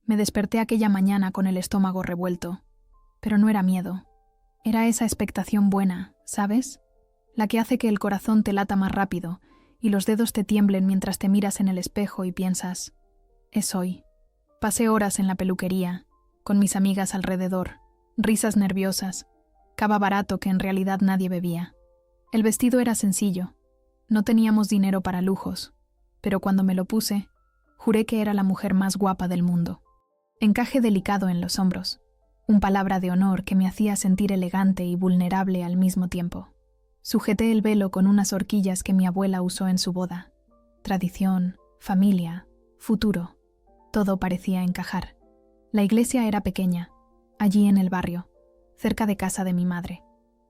Me desperté aquella mañana con el estómago revuelto, pero no era miedo. Era esa expectación buena, ¿sabes? La que hace que el corazón te lata más rápido y los dedos te tiemblen mientras te miras en el espejo y piensas, es hoy. Pasé horas en la peluquería, con mis amigas alrededor, risas nerviosas, cava barato que en realidad nadie bebía. El vestido era sencillo, no teníamos dinero para lujos, pero cuando me lo puse, juré que era la mujer más guapa del mundo. Encaje delicado en los hombros, un palabra de honor que me hacía sentir elegante y vulnerable al mismo tiempo. Sujeté el velo con unas horquillas que mi abuela usó en su boda. Tradición, familia, futuro, todo parecía encajar. La iglesia era pequeña, allí en el barrio, cerca de casa de mi madre.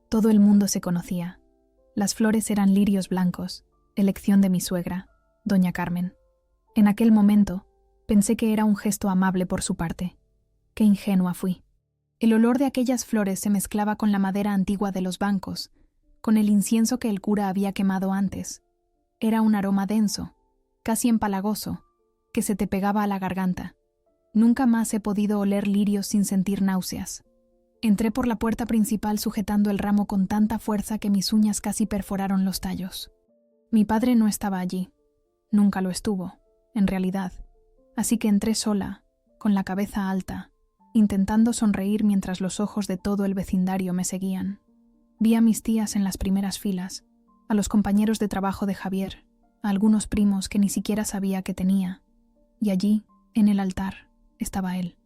Todo el mundo se conocía. Las flores eran lirios blancos, elección de mi suegra, doña Carmen. En aquel momento, pensé que era un gesto amable por su parte. Qué ingenua fui. El olor de aquellas flores se mezclaba con la madera antigua de los bancos, con el incienso que el cura había quemado antes. Era un aroma denso, casi empalagoso, que se te pegaba a la garganta. Nunca más he podido oler lirios sin sentir náuseas. Entré por la puerta principal sujetando el ramo con tanta fuerza que mis uñas casi perforaron los tallos. Mi padre no estaba allí. Nunca lo estuvo, en realidad. Así que entré sola, con la cabeza alta, intentando sonreír mientras los ojos de todo el vecindario me seguían. Vi a mis tías en las primeras filas, a los compañeros de trabajo de Javier, a algunos primos que ni siquiera sabía que tenía. Y allí, en el altar, estaba él,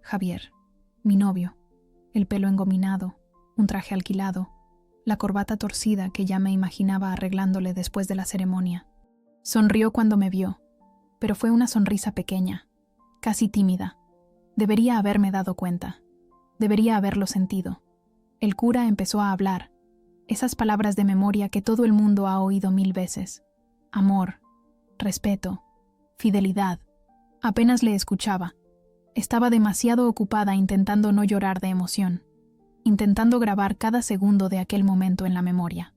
Javier, mi novio, el pelo engominado, un traje alquilado, la corbata torcida que ya me imaginaba arreglándole después de la ceremonia. Sonrió cuando me vio, pero fue una sonrisa pequeña, casi tímida. Debería haberme dado cuenta. Debería haberlo sentido. El cura empezó a hablar, esas palabras de memoria que todo el mundo ha oído 1000 veces. Amor, respeto, fidelidad. Apenas le escuchaba. Estaba demasiado ocupada intentando no llorar de emoción, intentando grabar cada segundo de aquel momento en la memoria.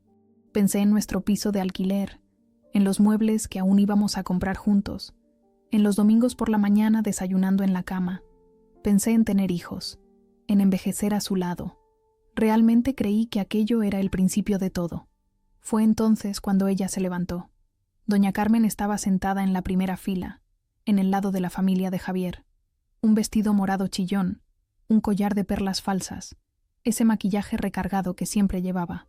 Pensé en nuestro piso de alquiler, en los muebles que aún íbamos a comprar juntos, en los domingos por la mañana desayunando en la cama. Pensé en tener hijos, en envejecer a su lado. Realmente creí que aquello era el principio de todo. Fue entonces cuando ella se levantó. Doña Carmen estaba sentada en la primera fila, en el lado de la familia de Javier. Un vestido morado chillón, un collar de perlas falsas, ese maquillaje recargado que siempre llevaba.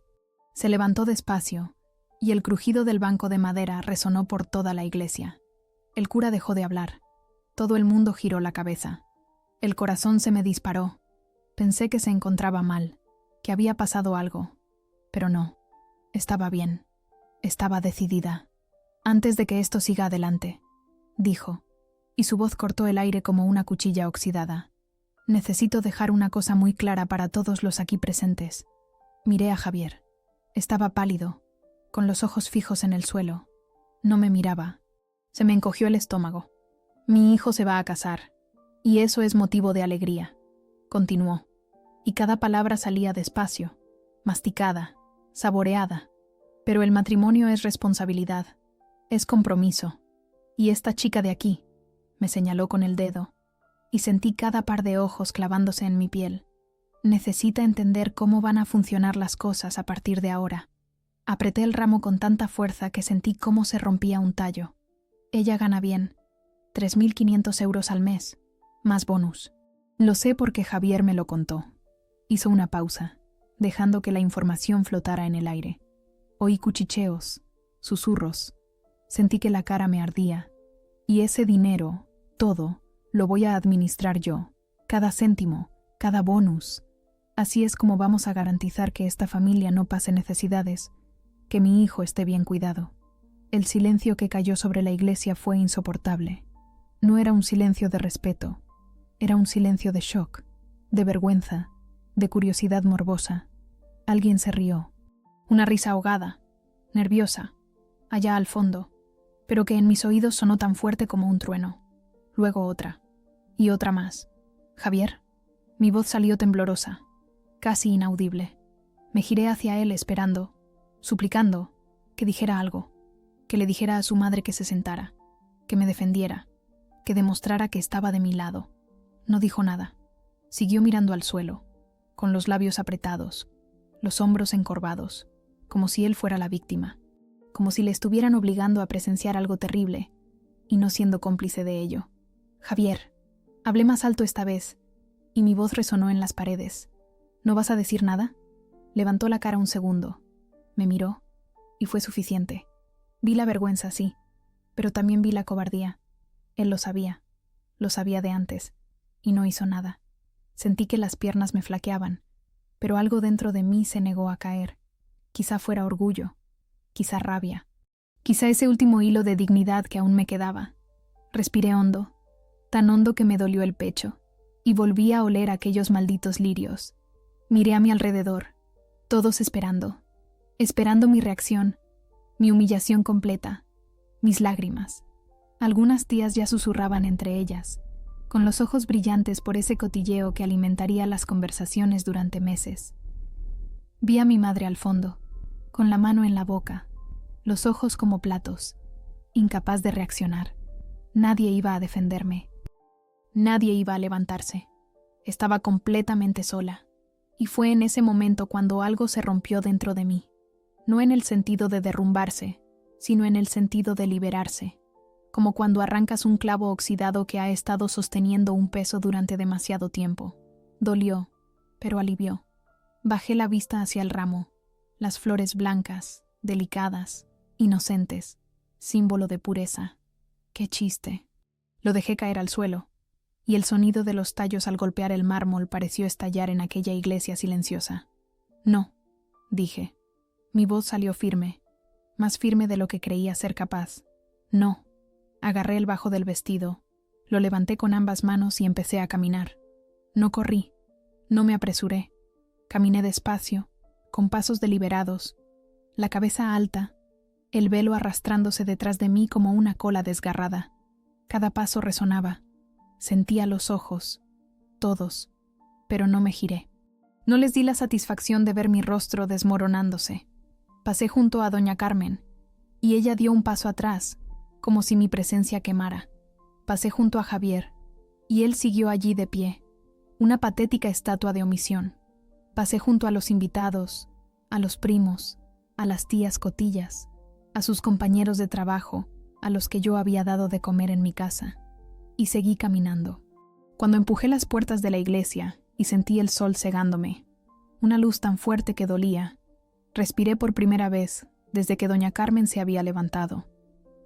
Se levantó despacio, y el crujido del banco de madera resonó por toda la iglesia. El cura dejó de hablar. Todo el mundo giró la cabeza. El corazón se me disparó. Pensé que se encontraba mal, que había pasado algo. Pero no. Estaba bien. Estaba decidida. Antes de que esto siga adelante, dijo, y su voz cortó el aire como una cuchilla oxidada. Necesito dejar una cosa muy clara para todos los aquí presentes. Miré a Javier. Estaba pálido, con los ojos fijos en el suelo. No me miraba. Se me encogió el estómago. Mi hijo se va a casar, y eso es motivo de alegría, continuó, y cada palabra salía despacio, masticada, saboreada. Pero el matrimonio es responsabilidad, es compromiso, y esta chica de aquí, me señaló con el dedo, y sentí cada par de ojos clavándose en mi piel. Necesita entender cómo van a funcionar las cosas a partir de ahora. Apreté el ramo con tanta fuerza que sentí cómo se rompía un tallo. Ella gana bien, 3.500 euros al mes, más bonus. Lo sé porque Javier me lo contó. Hizo una pausa, dejando que la información flotara en el aire. Oí cuchicheos, susurros. Sentí que la cara me ardía. Y ese dinero, todo, lo voy a administrar yo. Cada céntimo, cada bonus. Así es como vamos a garantizar que esta familia no pase necesidades, que mi hijo esté bien cuidado. El silencio que cayó sobre la iglesia fue insoportable. No era un silencio de respeto, era un silencio de shock, de vergüenza, de curiosidad morbosa. Alguien se rió, una risa ahogada, nerviosa, allá al fondo, pero que en mis oídos sonó tan fuerte como un trueno. Luego otra, y otra más. «¿Javier?» Mi voz salió temblorosa, casi inaudible. Me giré hacia él esperando, suplicando, que dijera algo, que le dijera a su madre que se sentara, que me defendiera, que demostrara que estaba de mi lado. No dijo nada. Siguió mirando al suelo, con los labios apretados, los hombros encorvados, como si él fuera la víctima, como si le estuvieran obligando a presenciar algo terrible, y no siendo cómplice de ello. Javier, hablé más alto esta vez, y mi voz resonó en las paredes. ¿No vas a decir nada? Levantó la cara un segundo, me miró, y fue suficiente. Vi la vergüenza, sí, pero también vi la cobardía. Él lo sabía de antes, y no hizo nada. Sentí que las piernas me flaqueaban, pero algo dentro de mí se negó a caer. Quizá fuera orgullo, quizá rabia, quizá ese último hilo de dignidad que aún me quedaba. Respiré hondo, tan hondo que me dolió el pecho, y volví a oler aquellos malditos lirios. Miré a mi alrededor, todos esperando mi reacción, mi humillación completa, mis lágrimas. Algunas tías ya susurraban entre ellas, con los ojos brillantes por ese cotilleo que alimentaría las conversaciones durante meses. Vi a mi madre al fondo, con la mano en la boca, los ojos como platos, incapaz de reaccionar. Nadie iba a defenderme. Nadie iba a levantarse. Estaba completamente sola. Y fue en ese momento cuando algo se rompió dentro de mí. No en el sentido de derrumbarse, sino en el sentido de liberarse. Como cuando arrancas un clavo oxidado que ha estado sosteniendo un peso durante demasiado tiempo. Dolió, pero alivió. Bajé la vista hacia el ramo, las flores blancas, delicadas, inocentes, símbolo de pureza. ¡Qué chiste! Lo dejé caer al suelo, y el sonido de los tallos al golpear el mármol pareció estallar en aquella iglesia silenciosa. No, dije. Mi voz salió firme, más firme de lo que creía ser capaz. No. Agarré el bajo del vestido, lo levanté con ambas manos y empecé a caminar. No corrí, no me apresuré. Caminé despacio, con pasos deliberados, la cabeza alta, el velo arrastrándose detrás de mí como una cola desgarrada. Cada paso resonaba. Sentía los ojos, todos, pero no me giré. No les di la satisfacción de ver mi rostro desmoronándose. Pasé junto a doña Carmen, y ella dio un paso atrás, como si mi presencia quemara. Pasé junto a Javier, y él siguió allí de pie, una patética estatua de omisión. Pasé junto a los invitados, a los primos, a las tías cotillas, a sus compañeros de trabajo, a los que yo había dado de comer en mi casa, y seguí caminando. Cuando empujé las puertas de la iglesia y sentí el sol cegándome, una luz tan fuerte que dolía, respiré por primera vez desde que doña Carmen se había levantado.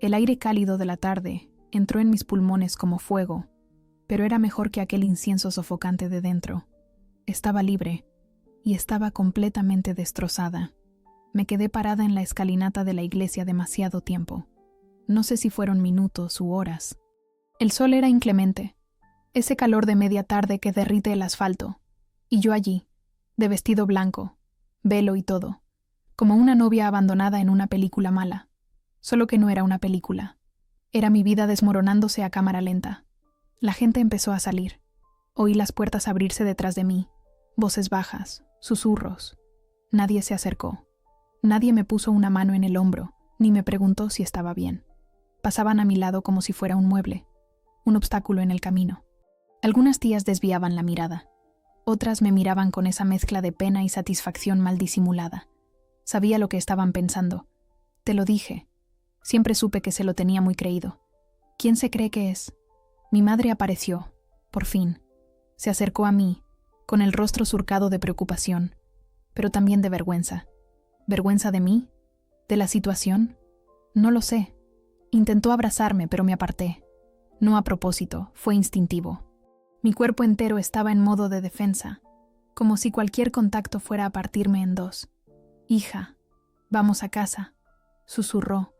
El aire cálido de la tarde entró en mis pulmones como fuego, pero era mejor que aquel incienso sofocante de dentro. Estaba libre, y estaba completamente destrozada. Me quedé parada en la escalinata de la iglesia demasiado tiempo. No sé si fueron minutos u horas. El sol era inclemente, ese calor de media tarde que derrite el asfalto, y yo allí, de vestido blanco, velo y todo, como una novia abandonada en una película mala. Solo que no era una película. Era mi vida desmoronándose a cámara lenta. La gente empezó a salir. Oí las puertas abrirse detrás de mí, voces bajas, susurros. Nadie se acercó. Nadie me puso una mano en el hombro, ni me preguntó si estaba bien. Pasaban a mi lado como si fuera un mueble, un obstáculo en el camino. Algunas tías desviaban la mirada. Otras me miraban con esa mezcla de pena y satisfacción mal disimulada. Sabía lo que estaban pensando. Te lo dije. Siempre supe que se lo tenía muy creído. ¿Quién se cree que es? Mi madre apareció, por fin. Se acercó a mí, con el rostro surcado de preocupación, pero también de vergüenza. ¿Vergüenza de mí? ¿De la situación? No lo sé. Intentó abrazarme, pero me aparté. No a propósito, fue instintivo. Mi cuerpo entero estaba en modo de defensa, como si cualquier contacto fuera a partirme en dos. «Hija, vamos a casa», susurró,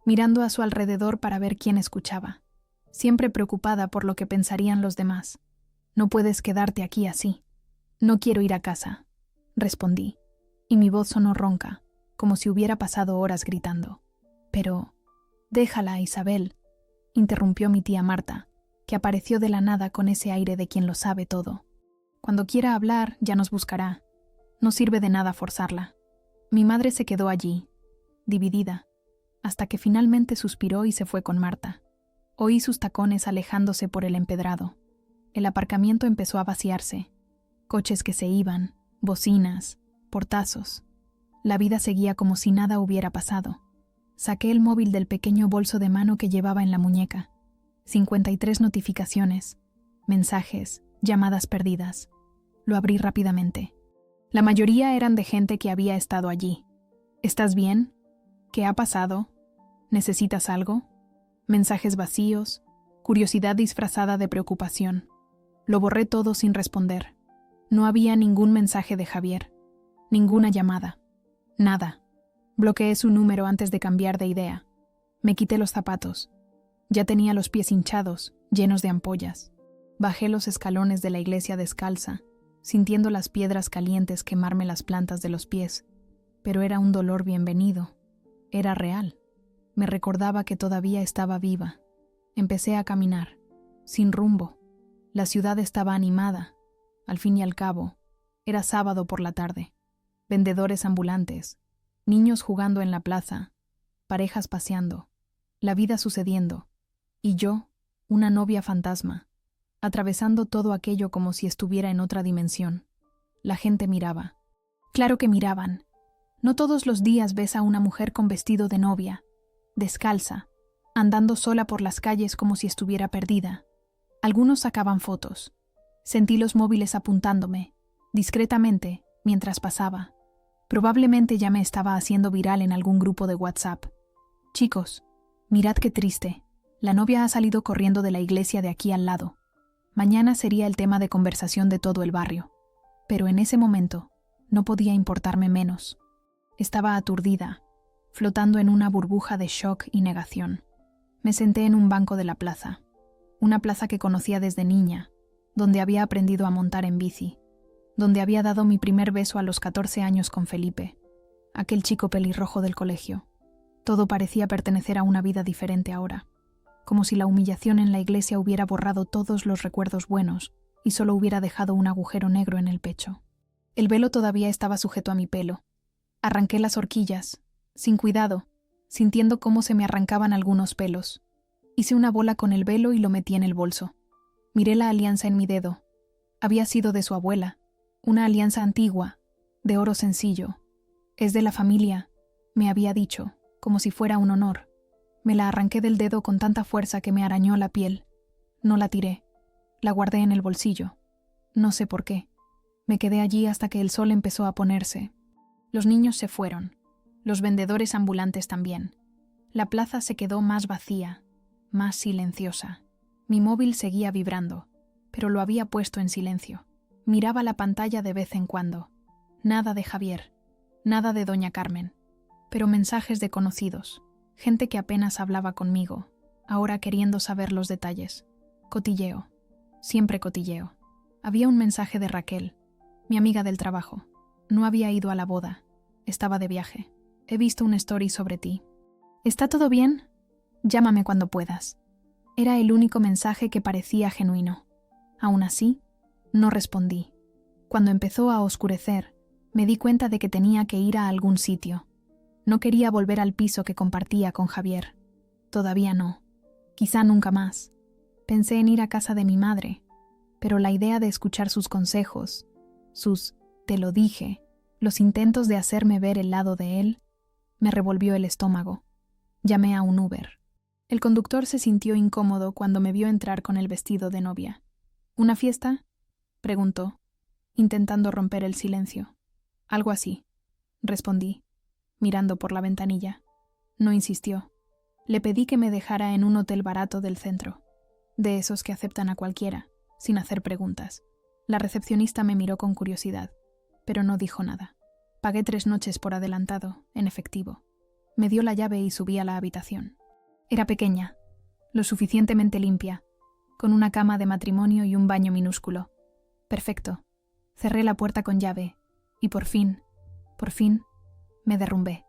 mirando a su alrededor para ver quién escuchaba, siempre preocupada por lo que pensarían los demás. «No puedes quedarte aquí así». «No quiero ir a casa», respondí, y mi voz sonó ronca, como si hubiera pasado horas gritando. «Pero, déjala, Isabel», interrumpió mi tía Marta, que apareció de la nada con ese aire de quien lo sabe todo. «Cuando quiera hablar, ya nos buscará. No sirve de nada forzarla». Mi madre se quedó allí, dividida, hasta que finalmente suspiró y se fue con Marta. Oí sus tacones alejándose por el empedrado. El aparcamiento empezó a vaciarse. Coches que se iban, bocinas, portazos. La vida seguía como si nada hubiera pasado. Saqué el móvil del pequeño bolso de mano que llevaba en la muñeca. 53 notificaciones, mensajes, llamadas perdidas. Lo abrí rápidamente. La mayoría eran de gente que había estado allí. ¿Estás bien? ¿Qué ha pasado? ¿Necesitas algo? Mensajes vacíos, curiosidad disfrazada de preocupación. Lo borré todo sin responder. No había ningún mensaje de Javier, ninguna llamada, nada. Bloqueé su número antes de cambiar de idea. Me quité los zapatos. Ya tenía los pies hinchados, llenos de ampollas. Bajé los escalones de la iglesia descalza, sintiendo las piedras calientes quemarme las plantas de los pies. Pero era un dolor bienvenido. Era real. Me recordaba que todavía estaba viva. Empecé a caminar, sin rumbo. La ciudad estaba animada. Al fin y al cabo, era sábado por la tarde. Vendedores ambulantes, niños jugando en la plaza, parejas paseando, la vida sucediendo. Y yo, una novia fantasma, atravesando todo aquello como si estuviera en otra dimensión. La gente miraba. Claro que miraban. No todos los días ves a una mujer con vestido de novia, descalza, andando sola por las calles como si estuviera perdida. Algunos sacaban fotos. Sentí los móviles apuntándome, discretamente, mientras pasaba. Probablemente ya me estaba haciendo viral en algún grupo de WhatsApp. Chicos, mirad qué triste. La novia ha salido corriendo de la iglesia de aquí al lado. Mañana sería el tema de conversación de todo el barrio. Pero en ese momento, no podía importarme menos. Estaba aturdida, flotando en una burbuja de shock y negación. Me senté en un banco de la plaza. Una plaza que conocía desde niña, donde había aprendido a montar en bici, donde había dado mi primer beso a los 14 años con Felipe, aquel chico pelirrojo del colegio. Todo parecía pertenecer a una vida diferente ahora, como si la humillación en la iglesia hubiera borrado todos los recuerdos buenos y solo hubiera dejado un agujero negro en el pecho. El velo todavía estaba sujeto a mi pelo. Arranqué las horquillas, sin cuidado, sintiendo cómo se me arrancaban algunos pelos. Hice una bola con el velo y lo metí en el bolso. Miré la alianza en mi dedo. Había sido de su abuela, una alianza antigua, de oro sencillo. Es de la familia, me había dicho, como si fuera un honor. Me la arranqué del dedo con tanta fuerza que me arañó la piel. No la tiré. La guardé en el bolsillo. No sé por qué. Me quedé allí hasta que el sol empezó a ponerse. Los niños se fueron. Los vendedores ambulantes también. La plaza se quedó más vacía, más silenciosa. Mi móvil seguía vibrando, pero lo había puesto en silencio. Miraba la pantalla de vez en cuando. Nada de Javier, nada de doña Carmen, pero mensajes de conocidos, gente que apenas hablaba conmigo, ahora queriendo saber los detalles. Cotilleo, siempre cotilleo. Había un mensaje de Raquel, mi amiga del trabajo. No había ido a la boda, estaba de viaje. He visto una story sobre ti. ¿Está todo bien? Llámame cuando puedas. Era el único mensaje que parecía genuino. Aún así, no respondí. Cuando empezó a oscurecer, me di cuenta de que tenía que ir a algún sitio. No quería volver al piso que compartía con Javier. Todavía no. Quizá nunca más. Pensé en ir a casa de mi madre, pero la idea de escuchar sus consejos, sus «te lo dije», los intentos de hacerme ver el lado de él, me revolvió el estómago. Llamé a un Uber. El conductor se sintió incómodo cuando me vio entrar con el vestido de novia. ¿Una fiesta?, preguntó, intentando romper el silencio. Algo así, respondí, mirando por la ventanilla. No insistió. Le pedí que me dejara en un hotel barato del centro, de esos que aceptan a cualquiera, sin hacer preguntas. La recepcionista me miró con curiosidad, pero no dijo nada. Pagué 3 noches por adelantado, en efectivo. Me dio la llave y subí a la habitación. Era pequeña, lo suficientemente limpia, con una cama de matrimonio y un baño minúsculo. Perfecto. Cerré la puerta con llave y por fin, me derrumbé.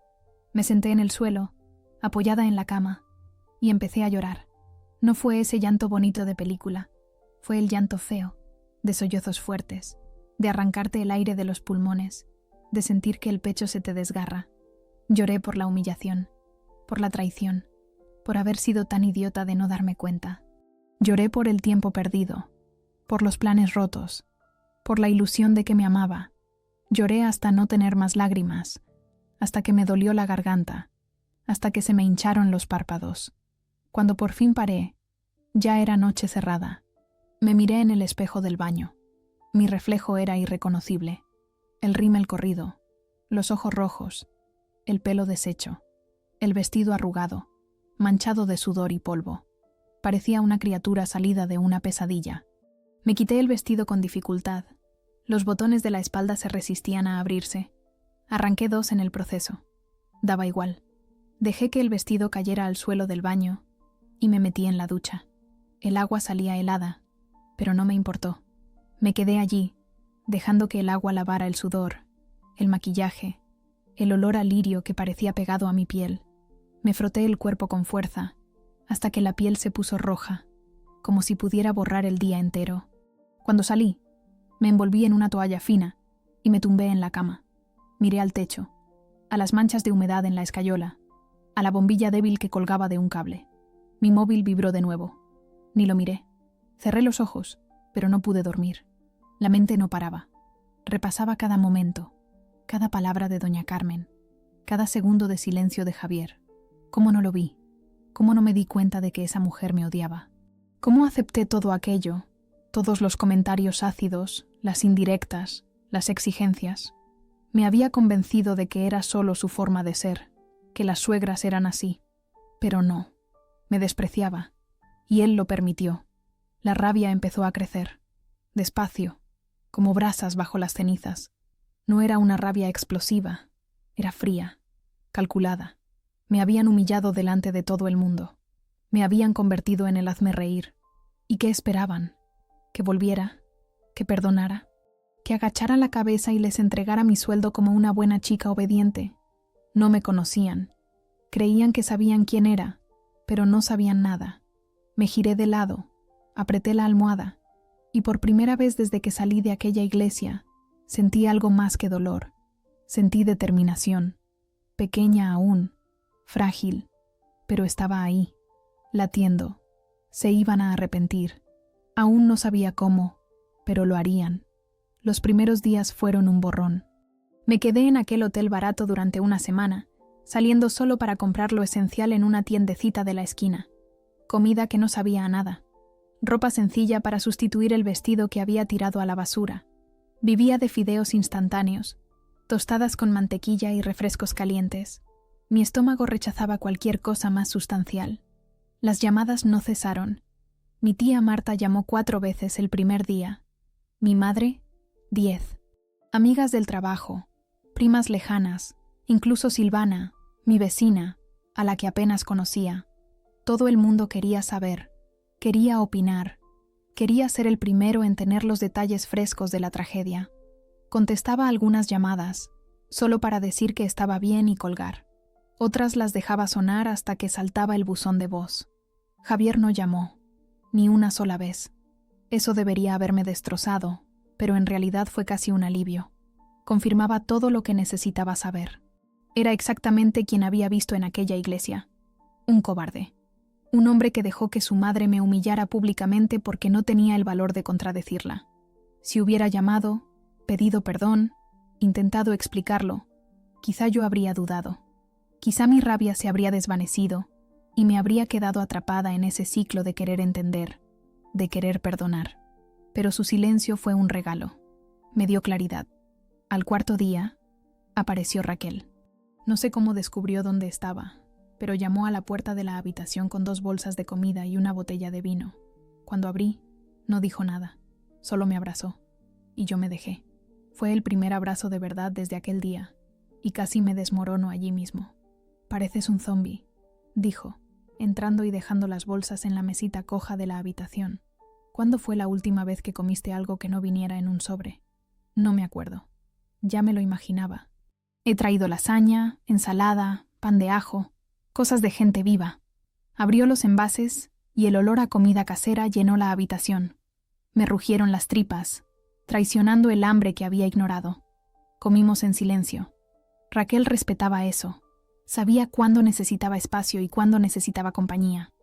Me senté en el suelo, apoyada en la cama, y empecé a llorar. No fue ese llanto bonito de película, fue el llanto feo, de sollozos fuertes, de arrancarte el aire de los pulmones, de sentir que el pecho se te desgarra. Lloré por la humillación, por la traición, por haber sido tan idiota de no darme cuenta. Lloré por el tiempo perdido, por los planes rotos, por la ilusión de que me amaba. Lloré hasta no tener más lágrimas, hasta que me dolió la garganta, hasta que se me hincharon los párpados. Cuando por fin paré, ya era noche cerrada. Me miré en el espejo del baño. Mi reflejo era irreconocible. El rímel corrido, los ojos rojos, el pelo deshecho, el vestido arrugado, manchado de sudor y polvo. Parecía una criatura salida de una pesadilla. Me quité el vestido con dificultad. Los botones de la espalda se resistían a abrirse. Arranqué 2 en el proceso. Daba igual. Dejé que el vestido cayera al suelo del baño y me metí en la ducha. El agua salía helada, pero no me importó. Me quedé allí, dejando que el agua lavara el sudor, el maquillaje, el olor a lirio que parecía pegado a mi piel. Me froté el cuerpo con fuerza, hasta que la piel se puso roja, como si pudiera borrar el día entero. Cuando salí, me envolví en una toalla fina y me tumbé en la cama. Miré al techo, a las manchas de humedad en la escayola, a la bombilla débil que colgaba de un cable. Mi móvil vibró de nuevo. Ni lo miré. Cerré los ojos, pero no pude dormir. La mente no paraba. Repasaba cada momento, cada palabra de doña Carmen, cada segundo de silencio de Javier. ¿Cómo no lo vi? ¿Cómo no me di cuenta de que esa mujer me odiaba? ¿Cómo acepté todo aquello? Todos los comentarios ácidos, las indirectas, las exigencias. Me había convencido de que era solo su forma de ser, que las suegras eran así. Pero no. Me despreciaba. Y él lo permitió. La rabia empezó a crecer. Despacio, como brasas bajo las cenizas. No era una rabia explosiva. Era fría, calculada. Me habían humillado delante de todo el mundo. Me habían convertido en el hazmerreír. ¿Y qué esperaban? ¿Que volviera? ¿Que perdonara? ¿Que agachara la cabeza y les entregara mi sueldo como una buena chica obediente? No me conocían. Creían que sabían quién era, pero no sabían nada. Me giré de lado, apreté la almohada, y por primera vez desde que salí de aquella iglesia, sentí algo más que dolor. Sentí determinación, pequeña aún, frágil, pero estaba ahí, latiendo. Se iban a arrepentir. Aún no sabía cómo, pero lo harían. Los primeros días fueron un borrón. Me quedé en aquel hotel barato durante una semana, saliendo solo para comprar lo esencial en una tiendecita de la esquina. Comida que no sabía a nada. Ropa sencilla para sustituir el vestido que había tirado a la basura. Vivía de fideos instantáneos, tostadas con mantequilla y refrescos calientes. Mi estómago rechazaba cualquier cosa más sustancial. Las llamadas no cesaron. Mi tía Marta llamó 4 veces el primer día. Mi madre, 10. Amigas del trabajo, primas lejanas, incluso Silvana, mi vecina, a la que apenas conocía. Todo el mundo quería saber, quería opinar, quería ser el primero en tener los detalles frescos de la tragedia. Contestaba algunas llamadas, solo para decir que estaba bien y colgar. Otras las dejaba sonar hasta que saltaba el buzón de voz. Javier no llamó, ni una sola vez. Eso debería haberme destrozado, pero en realidad fue casi un alivio. Confirmaba todo lo que necesitaba saber. Era exactamente quien había visto en aquella iglesia. Un cobarde. Un hombre que dejó que su madre me humillara públicamente porque no tenía el valor de contradecirla. Si hubiera llamado, pedido perdón, intentado explicarlo, quizá yo habría dudado. Quizá mi rabia se habría desvanecido y me habría quedado atrapada en ese ciclo de querer entender, de querer perdonar. Pero su silencio fue un regalo. Me dio claridad. Al 4.º día, apareció Raquel. No sé cómo descubrió dónde estaba, pero llamó a la puerta de la habitación con 2 bolsas de comida y una botella de vino. Cuando abrí, no dijo nada, solo me abrazó, y yo me dejé. Fue el primer abrazo de verdad desde aquel día, y casi me desmorono allí mismo. «Pareces un zombi», dijo, entrando y dejando las bolsas en la mesita coja de la habitación. «¿Cuándo fue la última vez que comiste algo que no viniera en un sobre?» «No me acuerdo. Ya me lo imaginaba. He traído lasaña, ensalada, pan de ajo, cosas de gente viva». Abrió los envases y el olor a comida casera llenó la habitación. Me rugieron las tripas, traicionando el hambre que había ignorado. Comimos en silencio. Raquel respetaba eso. Sabía cuándo necesitaba espacio y cuándo necesitaba compañía.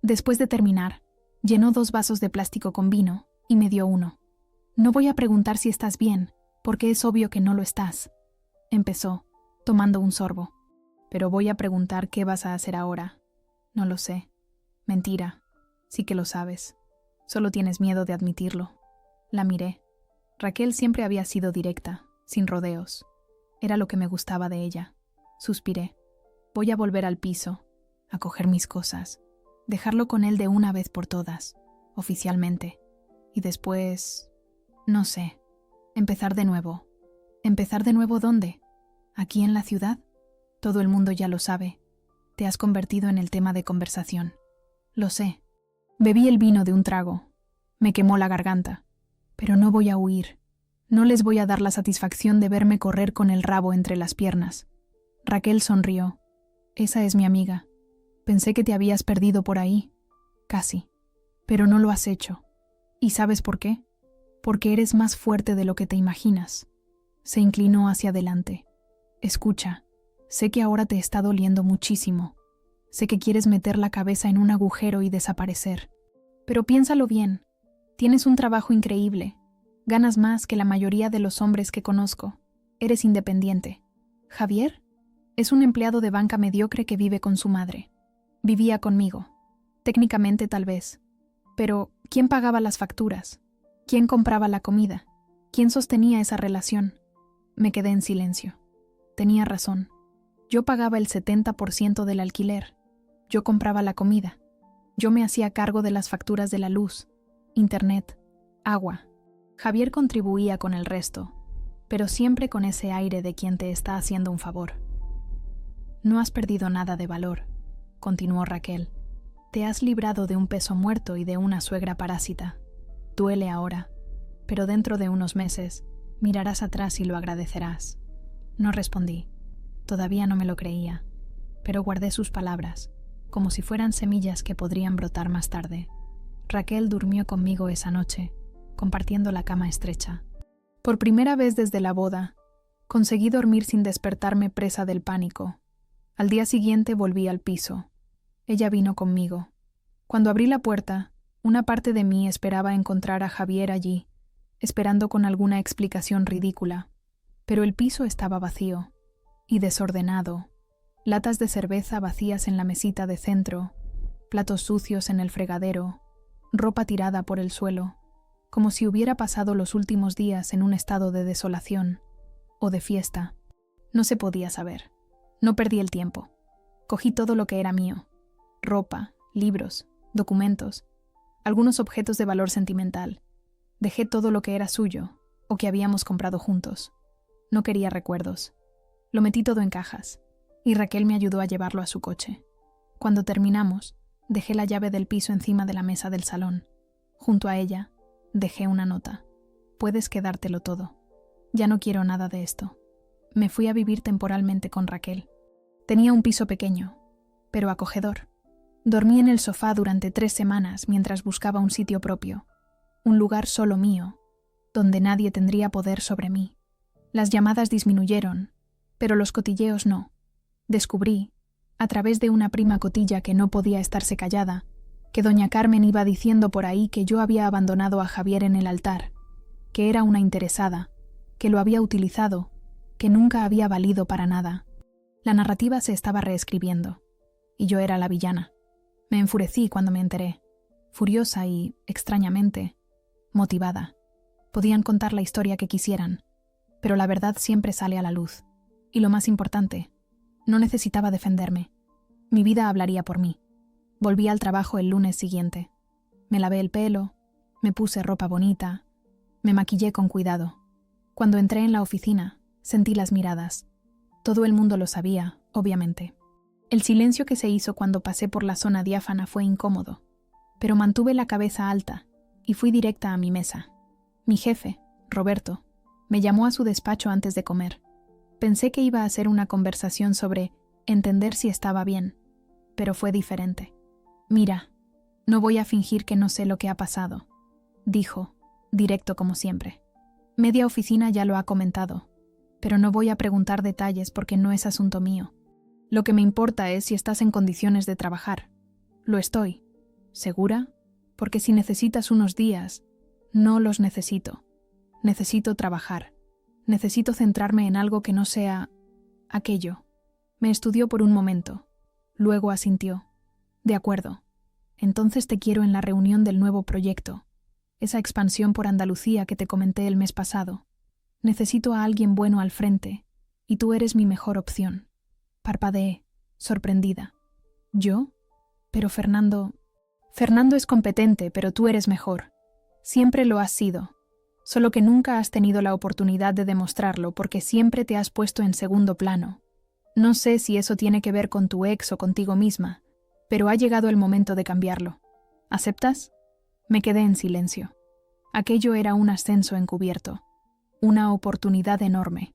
Después de terminar, llenó 2 vasos de plástico con vino y me dio uno. No voy a preguntar si estás bien, porque es obvio que no lo estás. Empezó, tomando un sorbo. Pero voy a preguntar qué vas a hacer ahora. No lo sé. Mentira. Sí que lo sabes. Solo tienes miedo de admitirlo. La miré. Raquel siempre había sido directa, sin rodeos. Era lo que me gustaba de ella. Suspiré. Voy a volver al piso, a coger mis cosas, dejarlo con él de una vez por todas, oficialmente. Y después... no sé. Empezar de nuevo. ¿Empezar de nuevo dónde? ¿Aquí en la ciudad? Todo el mundo ya lo sabe. Te has convertido en el tema de conversación. Lo sé. Bebí el vino de un trago. Me quemó la garganta. Pero no voy a huir. No les voy a dar la satisfacción de verme correr con el rabo entre las piernas. Raquel sonrió. Esa es mi amiga. Pensé que te habías perdido por ahí. Casi. Pero no lo has hecho. ¿Y sabes por qué? Porque eres más fuerte de lo que te imaginas. Se inclinó hacia adelante. Escucha, sé que ahora te está doliendo muchísimo. Sé que quieres meter la cabeza en un agujero y desaparecer. Pero piénsalo bien. Tienes un trabajo increíble. Ganas más que la mayoría de los hombres que conozco. Eres independiente. ¿Javier? Es un empleado de banca mediocre que vive con su madre. Vivía conmigo. Técnicamente tal vez. Pero, ¿quién pagaba las facturas? ¿Quién compraba la comida? ¿Quién sostenía esa relación? Me quedé en silencio. Tenía razón. Yo pagaba el 70% del alquiler. Yo compraba la comida. Yo me hacía cargo de las facturas de la luz, internet, agua. Javier contribuía con el resto, pero siempre con ese aire de quien te está haciendo un favor. No has perdido nada de valor, continuó Raquel. Te has librado de un peso muerto y de una suegra parásita. Duele ahora, pero dentro de unos meses mirarás atrás y lo agradecerás. No respondí. Todavía no me lo creía, pero guardé sus palabras, como si fueran semillas que podrían brotar más tarde. Raquel durmió conmigo esa noche, compartiendo la cama estrecha. Por primera vez desde la boda, conseguí dormir sin despertarme presa del pánico. Al día siguiente volví al piso. Ella vino conmigo. Cuando abrí la puerta, una parte de mí esperaba encontrar a Javier allí, esperando con alguna explicación ridícula. Pero el piso estaba vacío y desordenado. Latas de cerveza vacías en la mesita de centro, platos sucios en el fregadero, ropa tirada por el suelo, como si hubiera pasado los últimos días en un estado de desolación o de fiesta. No se podía saber. No perdí el tiempo. Cogí todo lo que era mío: ropa, libros, documentos, algunos objetos de valor sentimental. Dejé todo lo que era suyo o que habíamos comprado juntos. No quería recuerdos. Lo metí todo en cajas y Raquel me ayudó a llevarlo a su coche. Cuando terminamos, dejé la llave del piso encima de la mesa del salón. Junto a ella, dejé una nota. Puedes quedártelo todo. Ya no quiero nada de esto. Me fui a vivir temporalmente con Raquel. Tenía un piso pequeño, pero acogedor. Dormí en el sofá durante 3 semanas mientras buscaba un sitio propio, un lugar solo mío, donde nadie tendría poder sobre mí. Las llamadas disminuyeron, pero los cotilleos no. Descubrí, a través de una prima cotilla que no podía estarse callada, que doña Carmen iba diciendo por ahí que yo había abandonado a Javier en el altar, que era una interesada, que lo había utilizado, que nunca había valido para nada. La narrativa se estaba reescribiendo, y yo era la villana. Me enfurecí cuando me enteré, furiosa y, extrañamente, motivada. Podían contar la historia que quisieran, pero la verdad siempre sale a la luz. Y lo más importante, no necesitaba defenderme. Mi vida hablaría por mí. Volví al trabajo el lunes siguiente. Me lavé el pelo, me puse ropa bonita, me maquillé con cuidado. Cuando entré en la oficina, sentí las miradas. Todo el mundo lo sabía, obviamente. El silencio que se hizo cuando pasé por la zona diáfana fue incómodo, pero mantuve la cabeza alta y fui directa a mi mesa. Mi jefe, Roberto, me llamó a su despacho antes de comer. Pensé que iba a ser una conversación sobre entender si estaba bien, pero fue diferente. Mira, no voy a fingir que no sé lo que ha pasado, dijo, directo como siempre. Media oficina ya lo ha comentado, pero no voy a preguntar detalles porque no es asunto mío. Lo que me importa es si estás en condiciones de trabajar. Lo estoy. ¿Segura? Porque si necesitas unos días, No los necesito. Necesito trabajar. Necesito centrarme en algo que no sea aquello. Me estudió por un momento. Luego asintió. De acuerdo. Entonces te quiero en la reunión del nuevo proyecto. Esa expansión por Andalucía que te comenté el mes pasado. Necesito a alguien bueno al frente, y tú eres mi mejor opción. Parpadeé, sorprendida. ¿Yo? Pero Fernando es competente, pero tú eres mejor. Siempre lo has sido. Solo que nunca has tenido la oportunidad de demostrarlo porque siempre te has puesto en segundo plano. No sé si eso tiene que ver con tu ex o contigo misma, pero ha llegado el momento de cambiarlo. ¿Aceptas? Me quedé en silencio. Aquello era un ascenso encubierto. Una oportunidad enorme.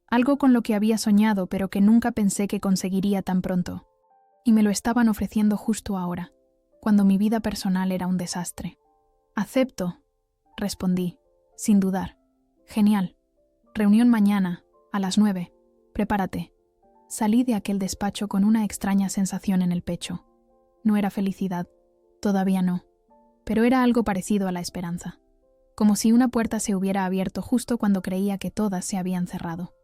Algo con lo que había soñado pero que nunca pensé que conseguiría tan pronto. Y me lo estaban ofreciendo justo ahora, cuando mi vida personal era un desastre. Acepto, respondí, sin dudar. Genial. Reunión mañana, a las 9. Prepárate. Salí de aquel despacho con una extraña sensación en el pecho. No era felicidad, todavía no, pero era algo parecido a la esperanza. Como si una puerta se hubiera abierto justo cuando creía que todas se habían cerrado.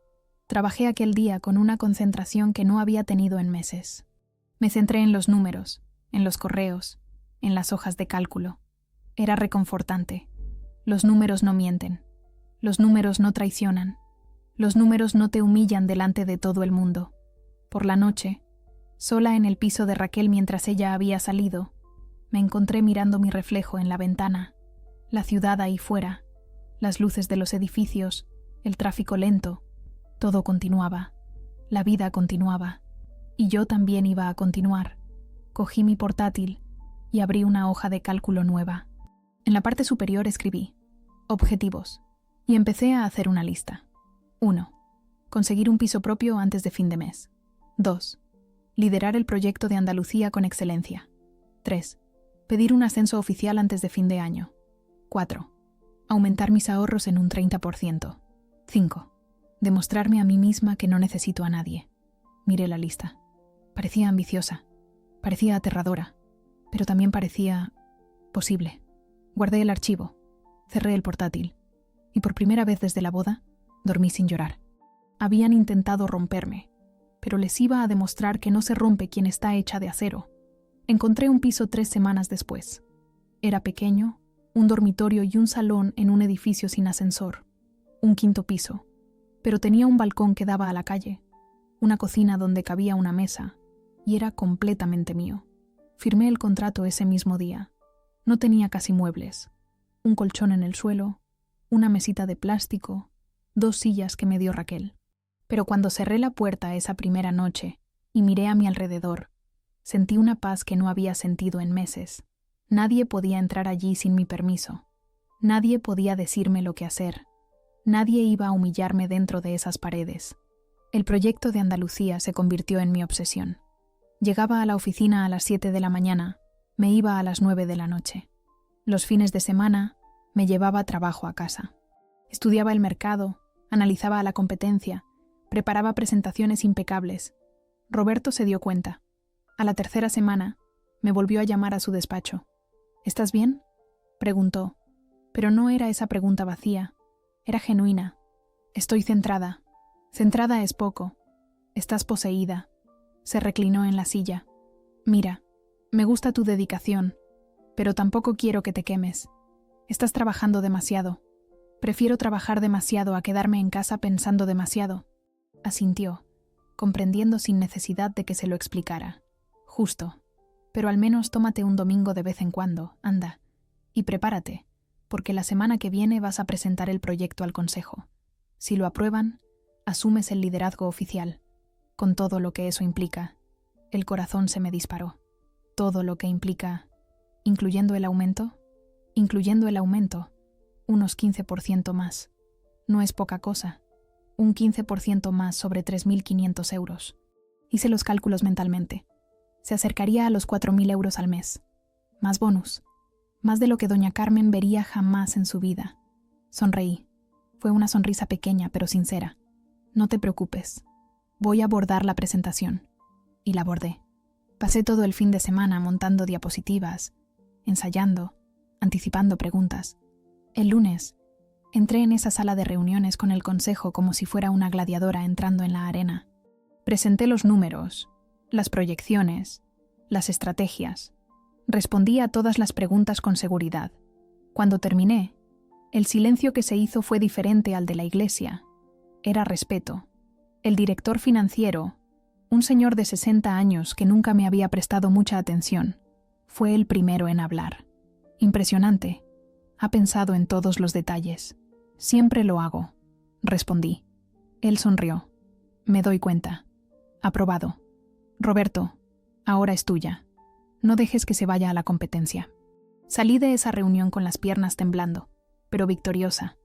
Trabajé aquel día con una concentración que no había tenido en meses. Me centré en los números, en los correos, en las hojas de cálculo. Era reconfortante. Los números no mienten. Los números no traicionan. Los números no te humillan delante de todo el mundo. Por la noche, sola en el piso de Raquel mientras ella había salido, me encontré mirando mi reflejo en la ventana, la ciudad ahí fuera, las luces de los edificios, el tráfico lento. Todo continuaba. La vida continuaba. Y yo también iba a continuar. Cogí mi portátil y abrí una hoja de cálculo nueva. En la parte superior escribí objetivos y empecé a hacer una lista. 1. Conseguir un piso propio antes de fin de mes. 2. Liderar el proyecto de Andalucía con excelencia. 3. Pedir un ascenso oficial antes de fin de año. 4. Aumentar mis ahorros en un 30%. 5. Demostrarme a mí misma que no necesito a nadie. Miré la lista. Parecía ambiciosa, parecía aterradora, pero también parecía posible. Guardé el archivo, cerré el portátil, y por primera vez desde la boda, dormí sin llorar. Habían intentado romperme, pero les iba a demostrar que no se rompe quien está hecha de acero. Encontré un piso 3 semanas después. Era pequeño, un dormitorio y un salón en un edificio sin ascensor. Un 5º piso, pero tenía un balcón que daba a la calle, una cocina donde cabía una mesa, y era completamente mío. Firmé el contrato ese mismo día. No tenía casi muebles. Un colchón en el suelo, una mesita de plástico, 2 sillas que me dio Raquel. Pero cuando cerré la puerta esa primera noche y miré a mi alrededor, sentí una paz que no había sentido en meses. Nadie podía entrar allí sin mi permiso. Nadie podía decirme lo que hacer. Nadie iba a humillarme dentro de esas paredes. El proyecto de Andalucía se convirtió en mi obsesión. Llegaba a la oficina a las 7 de la mañana, me iba a las 9 de la noche. Los fines de semana me llevaba trabajo a casa. Estudiaba el mercado, analizaba a la competencia, preparaba presentaciones impecables. Roberto se dio cuenta. A la 3ª semana, me volvió a llamar a su despacho. ¿Estás bien?, preguntó, pero no era esa pregunta vacía, era genuina. Estoy centrada. Centrada es poco. Estás poseída. Se reclinó en la silla. Mira, me gusta tu dedicación, pero tampoco quiero que te quemes. Estás trabajando demasiado. Prefiero trabajar demasiado a quedarme en casa pensando demasiado. Asintió, comprendiendo sin necesidad de que se lo explicara. Justo. Pero al menos tómate un domingo de vez en cuando, anda. Y prepárate, porque la semana que viene vas a presentar el proyecto al consejo. Si lo aprueban, asumes el liderazgo oficial, con todo lo que eso implica. El corazón se me disparó. Todo lo que implica, incluyendo el aumento, unos 15% más. No es poca cosa. Un 15% más sobre 3.500 euros. Hice los cálculos mentalmente. Se acercaría a los 4.000 euros al mes. Más bonus. Más de lo que doña Carmen vería jamás en su vida. Sonreí. Fue una sonrisa pequeña pero sincera. No te preocupes. Voy a abordar la presentación. Y la abordé. Pasé todo el fin de semana montando diapositivas, ensayando, anticipando preguntas. El lunes, entré en esa sala de reuniones con el consejo como si fuera una gladiadora entrando en la arena. Presenté los números, las proyecciones, las estrategias. Respondí a todas las preguntas con seguridad. Cuando terminé, el silencio que se hizo fue diferente al de la iglesia. Era respeto. El director financiero, un señor de 60 años que nunca me había prestado mucha atención, fue el primero en hablar. Impresionante. Ha pensado en todos los detalles. Siempre lo hago, respondí. Él sonrió. Me doy cuenta. Aprobado. Roberto, ahora es tuya. No dejes que se vaya a la competencia. Salí de esa reunión con las piernas temblando, pero victoriosa.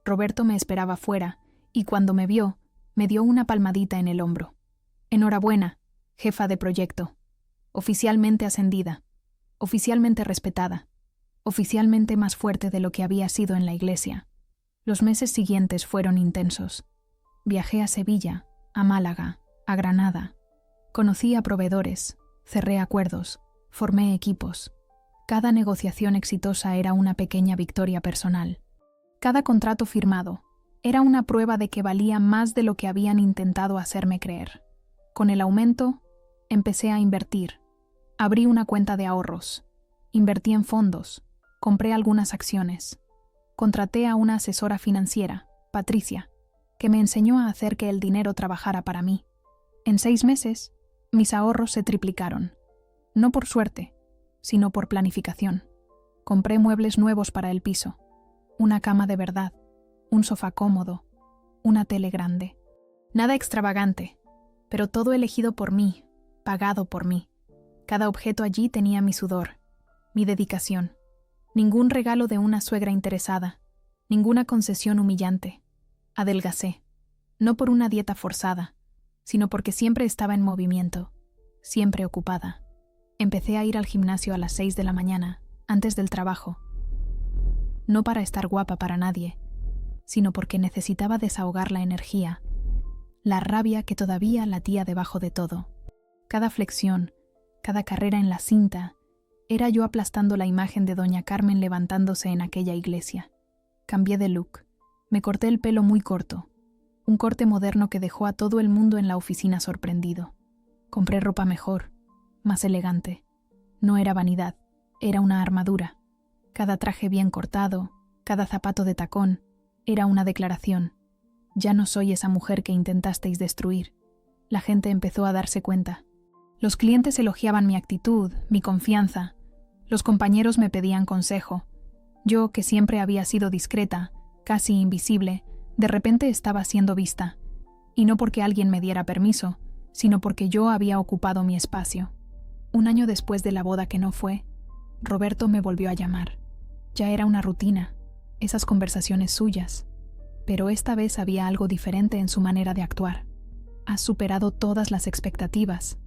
Roberto me esperaba fuera, y cuando me vio, me dio una palmadita en el hombro. Enhorabuena, jefa de proyecto. Oficialmente ascendida. Oficialmente respetada. Oficialmente más fuerte de lo que había sido en la iglesia. Los meses siguientes fueron intensos. Viajé a Sevilla, a Málaga, a Granada. Conocí a proveedores, cerré acuerdos, formé equipos. Cada negociación exitosa era una pequeña victoria personal. Cada contrato firmado era una prueba de que valía más de lo que habían intentado hacerme creer. Con el aumento, empecé a invertir. Abrí una cuenta de ahorros. Invertí en fondos. Compré algunas acciones. Contraté a una asesora financiera, Patricia, que me enseñó a hacer que el dinero trabajara para mí. En 6 meses, mis ahorros se triplicaron. No por suerte, sino por planificación. Compré muebles nuevos para el piso, una cama de verdad, un sofá cómodo, una tele grande. Nada extravagante, pero todo elegido por mí, pagado por mí. Cada objeto allí tenía mi sudor, mi dedicación. Ningún regalo de una suegra interesada, ninguna concesión humillante. Adelgacé, no por una dieta forzada, sino porque siempre estaba en movimiento, siempre ocupada. Empecé a ir al gimnasio a las 6 de la mañana, antes del trabajo. No para estar guapa para nadie, sino porque necesitaba desahogar la energía, la rabia que todavía latía debajo de todo. Cada flexión, cada carrera en la cinta, era yo aplastando la imagen de doña Carmen levantándose en aquella iglesia. Cambié de look. Me corté el pelo muy corto, un corte moderno que dejó a todo el mundo en la oficina sorprendido. Compré ropa mejor, más elegante. No era vanidad, era una armadura. Cada traje bien cortado, cada zapato de tacón, era una declaración. Ya no soy esa mujer que intentasteis destruir. La gente empezó a darse cuenta. Los clientes elogiaban mi actitud, mi confianza. Los compañeros me pedían consejo. Yo, que siempre había sido discreta, casi invisible, de repente estaba siendo vista. Y no porque alguien me diera permiso, sino porque yo había ocupado mi espacio. Un año después de la boda que no fue, Roberto me volvió a llamar. Ya era una rutina, esas conversaciones suyas. Pero esta vez había algo diferente en su manera de actuar. Has superado todas las expectativas,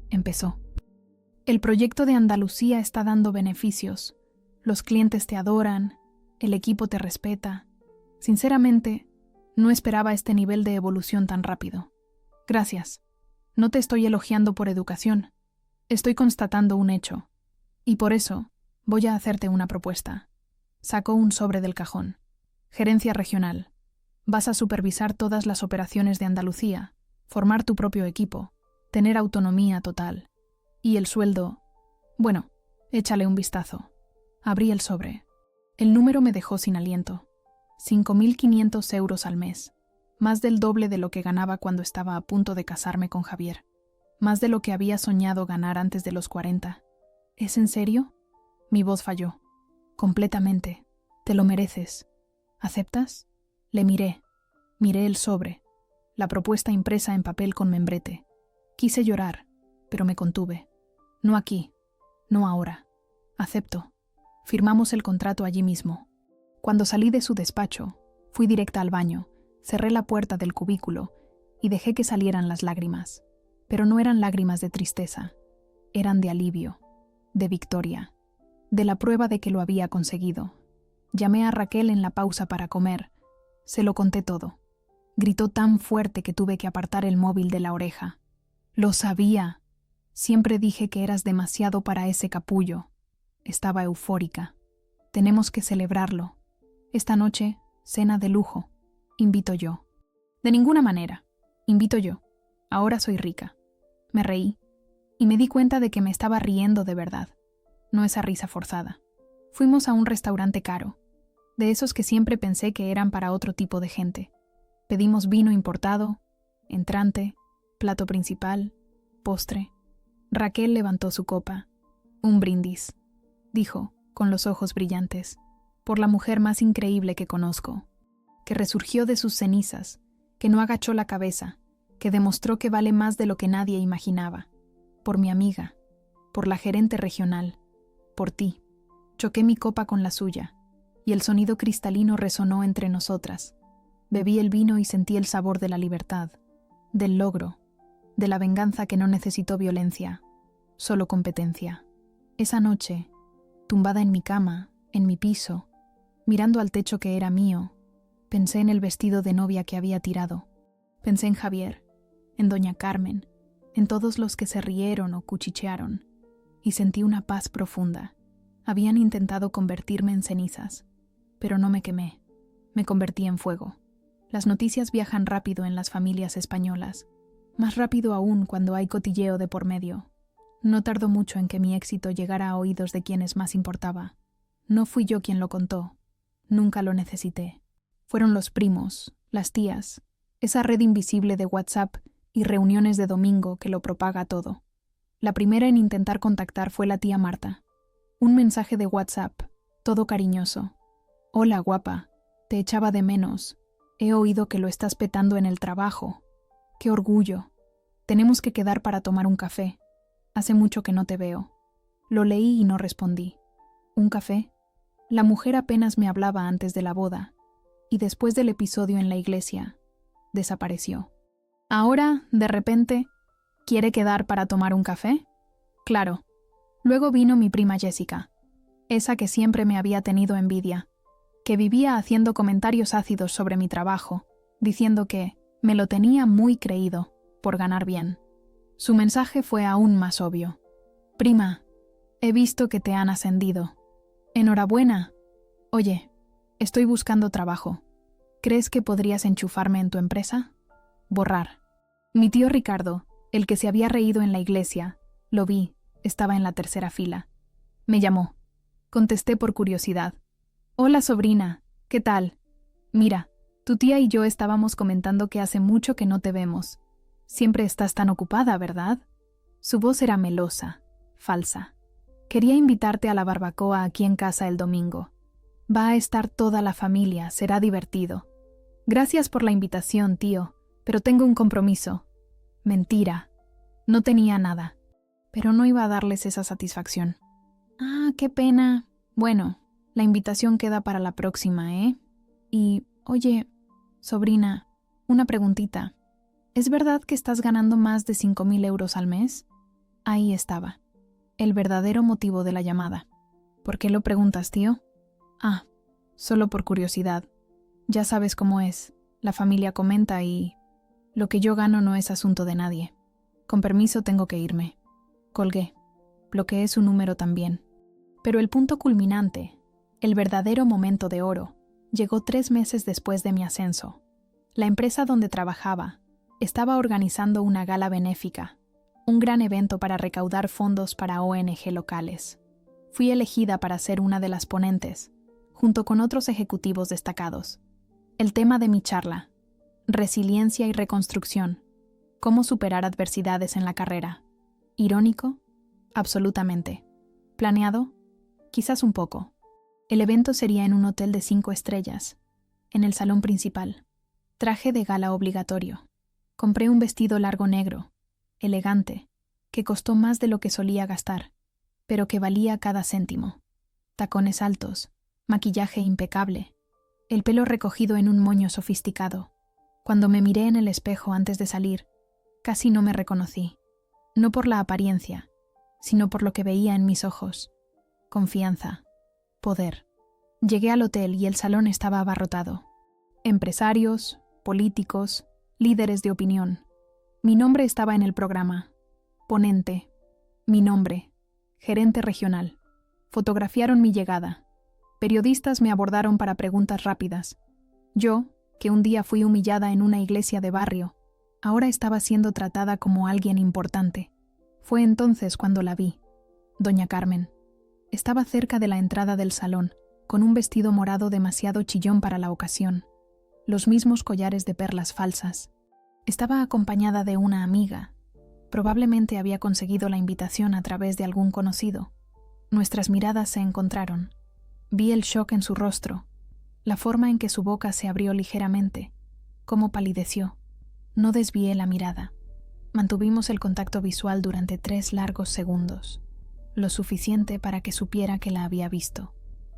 empezó. El proyecto de Andalucía está dando beneficios. Los clientes te adoran, el equipo te respeta. Sinceramente, no esperaba este nivel de evolución tan rápido. Gracias. No te estoy elogiando por educación. Estoy constatando un hecho. Y por eso, voy a hacerte una propuesta. Sacó un sobre del cajón. Gerencia regional. Vas a supervisar todas las operaciones de Andalucía, formar tu propio equipo, tener autonomía total. Y el sueldo... Bueno, échale un vistazo. Abrí el sobre. El número me dejó sin aliento. 5.500 euros al mes. Más del doble de lo que ganaba cuando estaba a punto de casarme con Javier. Más de lo que había soñado ganar antes de los 40. ¿Es en serio? Mi voz falló. Completamente. Te lo mereces. ¿Aceptas? Le miré. Miré el sobre. La propuesta impresa en papel con membrete. Quise llorar, pero me contuve. No aquí. No ahora. Acepto. Firmamos el contrato allí mismo. Cuando salí de su despacho, fui directa al baño, cerré la puerta del cubículo y dejé que salieran las lágrimas. Pero no eran lágrimas de tristeza. Eran de alivio, de victoria, de la prueba de que lo había conseguido. Llamé a Raquel en la pausa para comer. Se lo conté todo. Gritó tan fuerte que tuve que apartar el móvil de la oreja. Lo sabía. Siempre dije que eras demasiado para ese capullo. Estaba eufórica. Tenemos que celebrarlo. Esta noche, cena de lujo. Invito yo. De ninguna manera. Invito yo. Ahora soy rica. Me reí y me di cuenta de que me estaba riendo de verdad, no esa risa forzada. Fuimos a un restaurante caro, de esos que siempre pensé que eran para otro tipo de gente. Pedimos vino importado, entrante, plato principal, postre. Raquel levantó su copa. Un brindis, dijo, con los ojos brillantes, por la mujer más increíble que conozco, que resurgió de sus cenizas, que no agachó la cabeza, que demostró que vale más de lo que nadie imaginaba. Por mi amiga, por la gerente regional, por ti. Choqué mi copa con la suya, y el sonido cristalino resonó entre nosotras. Bebí el vino y sentí el sabor de la libertad, del logro, de la venganza que no necesitó violencia, solo competencia. Esa noche, tumbada en mi cama, en mi piso, mirando al techo que era mío, pensé en el vestido de novia que había tirado. Pensé en Javier, en doña Carmen, en todos los que se rieron o cuchichearon, y sentí una paz profunda. Habían intentado convertirme en cenizas, pero no me quemé. Me convertí en fuego. Las noticias viajan rápido en las familias españolas, más rápido aún cuando hay cotilleo de por medio. No tardó mucho en que mi éxito llegara a oídos de quienes más importaba. No fui yo quien lo contó. Nunca lo necesité. Fueron los primos, las tías, esa red invisible de WhatsApp y reuniones de domingo que lo propaga todo. La primera en intentar contactar fue la tía Marta. Un mensaje de WhatsApp, todo cariñoso. Hola, guapa, te echaba de menos. He oído que lo estás petando en el trabajo. ¡Qué orgullo! Tenemos que quedar para tomar un café. Hace mucho que no te veo. Lo leí y no respondí. ¿Un café? La mujer apenas me hablaba antes de la boda, y después del episodio en la iglesia, desapareció. Ahora, de repente, ¿quiere quedar para tomar un café? Claro. Luego vino mi prima Jessica, esa que siempre me había tenido envidia, que vivía haciendo comentarios ácidos sobre mi trabajo, diciendo que me lo tenía muy creído, por ganar bien. Su mensaje fue aún más obvio. Prima, he visto que te han ascendido. Enhorabuena. Oye, estoy buscando trabajo. ¿Crees que podrías enchufarme en tu empresa? Borrar. Mi tío Ricardo, el que se había reído en la iglesia, lo vi, estaba en la tercera fila. Me llamó. Contesté por curiosidad. Hola, sobrina, ¿qué tal? Mira, tu tía y yo estábamos comentando que hace mucho que no te vemos. Siempre estás tan ocupada, ¿verdad? Su voz era melosa, falsa. Quería invitarte a la barbacoa aquí en casa el domingo. Va a estar toda la familia, será divertido. Gracias por la invitación, tío, pero tengo un compromiso. Mentira. No tenía nada, pero no iba a darles esa satisfacción. Ah, qué pena. Bueno, la invitación queda para la próxima, ¿eh? Y, oye, sobrina, una preguntita. ¿Es verdad que estás ganando más de 5.000 euros al mes? Ahí estaba. El verdadero motivo de la llamada. ¿Por qué lo preguntas, tío? Ah, solo por curiosidad. Ya sabes cómo es. La familia comenta y... Lo que yo gano no es asunto de nadie. Con permiso tengo que irme. Colgué. Bloqueé su número también. Pero el punto culminante, el verdadero momento de oro, llegó 3 meses después de mi ascenso. La empresa donde trabajaba estaba organizando una gala benéfica, un gran evento para recaudar fondos para ONG locales. Fui elegida para ser una de las ponentes, junto con otros ejecutivos destacados. El tema de mi charla: resiliencia y reconstrucción. Cómo superar adversidades en la carrera. ¿Irónico? Absolutamente. ¿Planeado? Quizás un poco. El evento sería en un hotel de 5 estrellas, en el salón principal. Traje de gala obligatorio. Compré un vestido largo negro, elegante, que costó más de lo que solía gastar, pero que valía cada céntimo. Tacones altos, maquillaje impecable, el pelo recogido en un moño sofisticado. Cuando me miré en el espejo antes de salir, casi no me reconocí. No por la apariencia, sino por lo que veía en mis ojos. Confianza, poder. Llegué al hotel y el salón estaba abarrotado. Empresarios, políticos, líderes de opinión. Mi nombre estaba en el programa. Ponente. Mi nombre. Gerente regional. Fotografiaron mi llegada. Periodistas me abordaron para preguntas rápidas. Yo, que un día fui humillada en una iglesia de barrio, ahora estaba siendo tratada como alguien importante. Fue entonces cuando la vi. Doña Carmen. Estaba cerca de la entrada del salón, con un vestido morado demasiado chillón para la ocasión, los mismos collares de perlas falsas. Estaba acompañada de una amiga. Probablemente había conseguido la invitación a través de algún conocido. Nuestras miradas se encontraron. Vi el shock en su rostro, la forma en que su boca se abrió ligeramente, cómo palideció. No desvié la mirada. Mantuvimos el contacto visual durante 3 largos segundos, lo suficiente para que supiera que la había visto.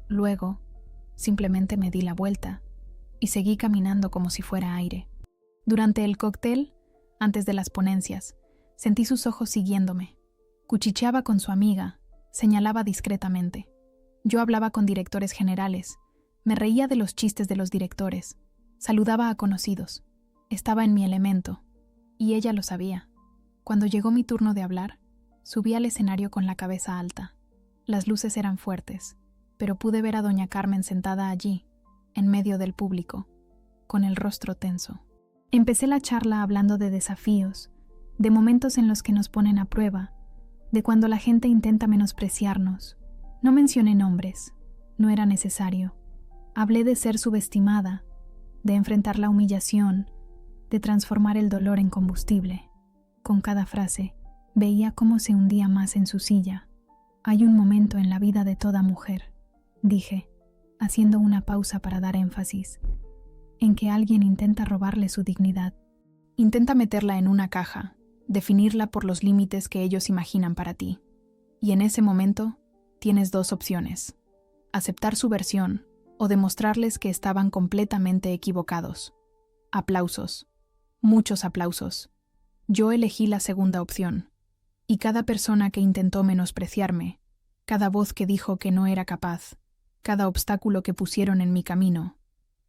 Luego, simplemente me di la vuelta y seguí caminando como si fuera aire. Durante el cóctel, antes de las ponencias, sentí sus ojos siguiéndome. Cuchicheaba con su amiga, señalaba discretamente. Yo hablaba con directores generales, me reía de los chistes de los directores, saludaba a conocidos. Estaba en mi elemento, y ella lo sabía. Cuando llegó mi turno de hablar, subí al escenario con la cabeza alta. Las luces eran fuertes, pero pude ver a doña Carmen sentada allí, en medio del público, con el rostro tenso. Empecé la charla hablando de desafíos, de momentos en los que nos ponen a prueba, de cuando la gente intenta menospreciarnos. No mencioné nombres, no era necesario. Hablé de ser subestimada, de enfrentar la humillación, de transformar el dolor en combustible. Con cada frase, veía cómo se hundía más en su silla. Hay un momento en la vida de toda mujer, dije, haciendo una pausa para dar énfasis, en que alguien intenta robarle su dignidad. Intenta meterla en una caja, definirla por los límites que ellos imaginan para ti. Y en ese momento, tienes 2 opciones: aceptar su versión o demostrarles que estaban completamente equivocados. Aplausos. Muchos aplausos. Yo elegí la segunda opción. Y cada persona que intentó menospreciarme, cada voz que dijo que no era capaz, cada obstáculo que pusieron en mi camino,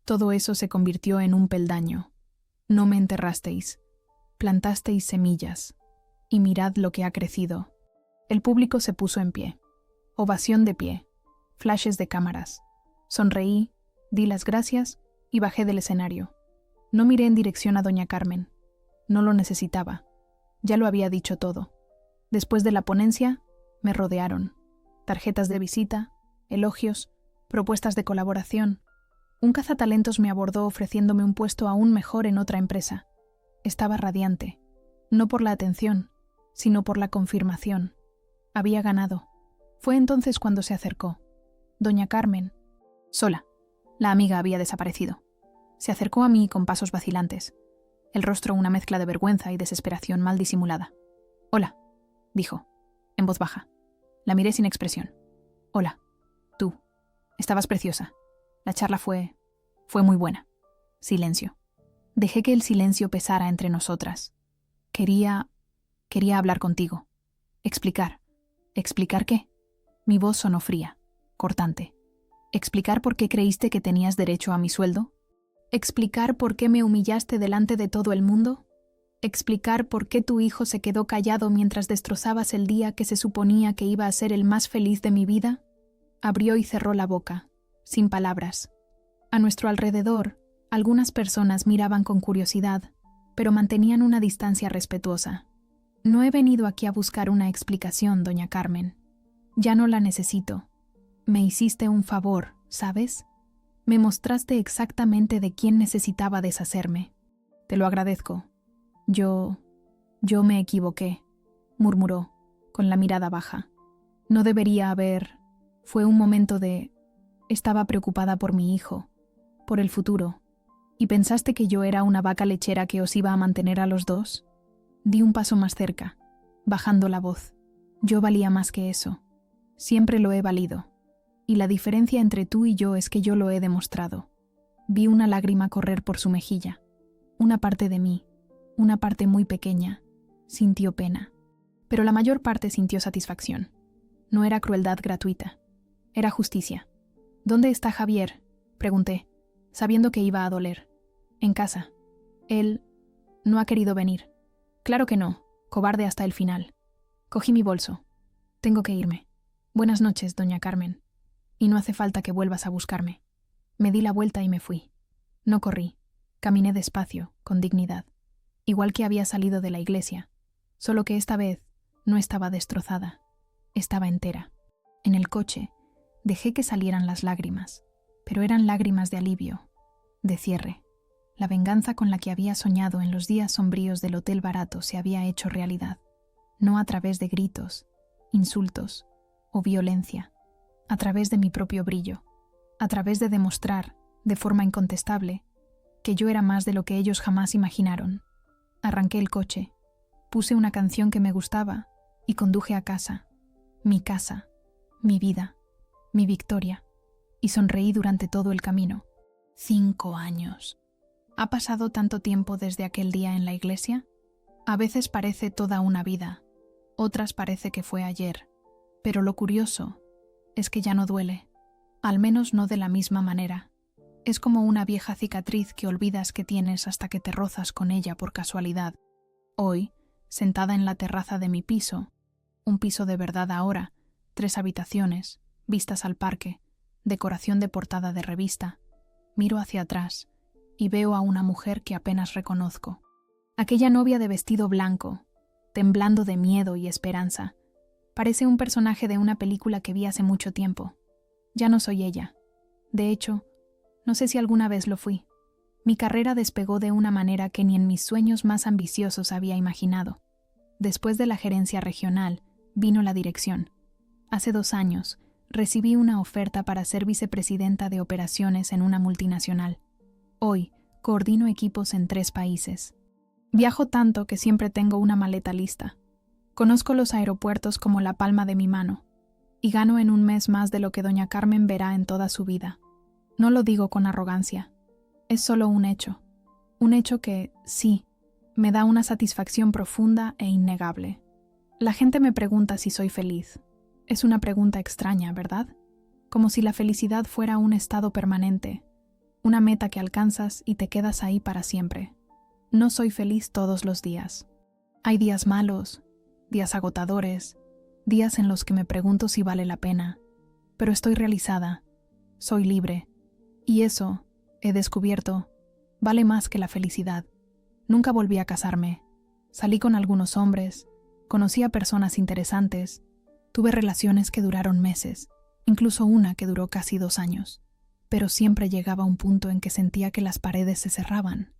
todo eso se convirtió en un peldaño. No me enterrasteis, plantasteis semillas, y mirad lo que ha crecido. El público se puso en pie. Ovación de pie, flashes de cámaras. Sonreí, di las gracias y bajé del escenario. No miré en dirección a doña Carmen. No lo necesitaba. Ya lo había dicho todo. Después de la ponencia, me rodearon. Tarjetas de visita, elogios, propuestas de colaboración. Un cazatalentos me abordó ofreciéndome un puesto aún mejor en otra empresa. Estaba radiante, no por la atención, sino por la confirmación. Había ganado. Fue entonces cuando se acercó. Doña Carmen, sola. La amiga había desaparecido. Se acercó a mí con pasos vacilantes, el rostro una mezcla de vergüenza y desesperación mal disimulada. «Hola», dijo, en voz baja. La miré sin expresión. «Hola, tú. Estabas preciosa. La charla fue muy buena». Silencio. Dejé que el silencio pesara entre nosotras. Quería hablar contigo. Explicar. ¿Explicar qué? Mi voz sonó fría, cortante. ¿Explicar por qué creíste que tenías derecho a mi sueldo? ¿Explicar por qué me humillaste delante de todo el mundo? ¿Explicar por qué tu hijo se quedó callado mientras destrozabas el día que se suponía que iba a ser el más feliz de mi vida? Abrió y cerró la boca, sin palabras. A nuestro alrededor, algunas personas miraban con curiosidad, pero mantenían una distancia respetuosa. No he venido aquí a buscar una explicación, doña Carmen. Ya no la necesito. Me hiciste un favor, ¿sabes? Me mostraste exactamente de quién necesitaba deshacerme. Te lo agradezco. Yo me equivoqué, murmuró, con la mirada baja. No debería haber... Fue un momento de... Estaba preocupada por mi hijo, por el futuro. ¿Y pensaste que yo era una vaca lechera que os iba a mantener a los dos? Di un paso más cerca, bajando la voz. Yo valía más que eso. Siempre lo he valido. Y la diferencia entre tú y yo es que yo lo he demostrado. Vi una lágrima correr por su mejilla. Una parte de mí, una parte muy pequeña, sintió pena. Pero la mayor parte sintió satisfacción. No era crueldad gratuita. Era justicia. ¿Dónde está Javier?, pregunté, sabiendo que iba a doler. En casa. Él no ha querido venir. Claro que no, cobarde hasta el final. Cogí mi bolso. Tengo que irme. Buenas noches, doña Carmen. y no hace falta que vuelvas a buscarme. Me di la vuelta y me fui. No corrí. Caminé despacio, con dignidad. Igual que había salido de la iglesia, solo que esta vez no estaba destrozada. Estaba entera. En el coche dejé que salieran las lágrimas, pero eran lágrimas de alivio, de cierre. La venganza con la que había soñado en los días sombríos del hotel barato se había hecho realidad, no a través de gritos, insultos o violencia, a través de mi propio brillo, a través de demostrar, de forma incontestable, que yo era más de lo que ellos jamás imaginaron. Arranqué el coche, puse una canción que me gustaba y conduje a casa, mi vida, mi victoria, y sonreí durante todo el camino. 5 años. ¿Ha pasado tanto tiempo desde aquel día en la iglesia? A veces parece toda una vida, otras parece que fue ayer, pero lo curioso es que ya no duele, al menos no de la misma manera. Es como una vieja cicatriz que olvidas que tienes hasta que te rozas con ella por casualidad. Hoy, sentada en la terraza de mi piso, un piso de verdad ahora, 3 habitaciones, vistas al parque, decoración de portada de revista, miro hacia atrás y veo a una mujer que apenas reconozco. Aquella novia de vestido blanco, temblando de miedo y esperanza, parece un personaje de una película que vi hace mucho tiempo. Ya no soy ella. De hecho, no sé si alguna vez lo fui. Mi carrera despegó de una manera que ni en mis sueños más ambiciosos había imaginado. Después de la gerencia regional, vino la dirección. Hace 2 años, recibí una oferta para ser vicepresidenta de operaciones en una multinacional. Hoy, coordino equipos en 3 países. Viajo tanto que siempre tengo una maleta lista. Conozco los aeropuertos como la palma de mi mano, y gano en un mes más de lo que doña Carmen verá en toda su vida. No lo digo con arrogancia. Es solo un hecho. Un hecho que, sí, me da una satisfacción profunda e innegable. La gente me pregunta si soy feliz. Es una pregunta extraña, ¿verdad? Como si la felicidad fuera un estado permanente, una meta que alcanzas y te quedas ahí para siempre. No soy feliz todos los días. Hay días malos, días agotadores, días en los que me pregunto si vale la pena. Pero estoy realizada, soy libre. Y eso, he descubierto, vale más que la felicidad. Nunca volví a casarme. Salí con algunos hombres, conocí a personas interesantes, tuve relaciones que duraron meses, incluso una que duró casi 2 años. Pero siempre llegaba un punto en que sentía que las paredes se cerraban.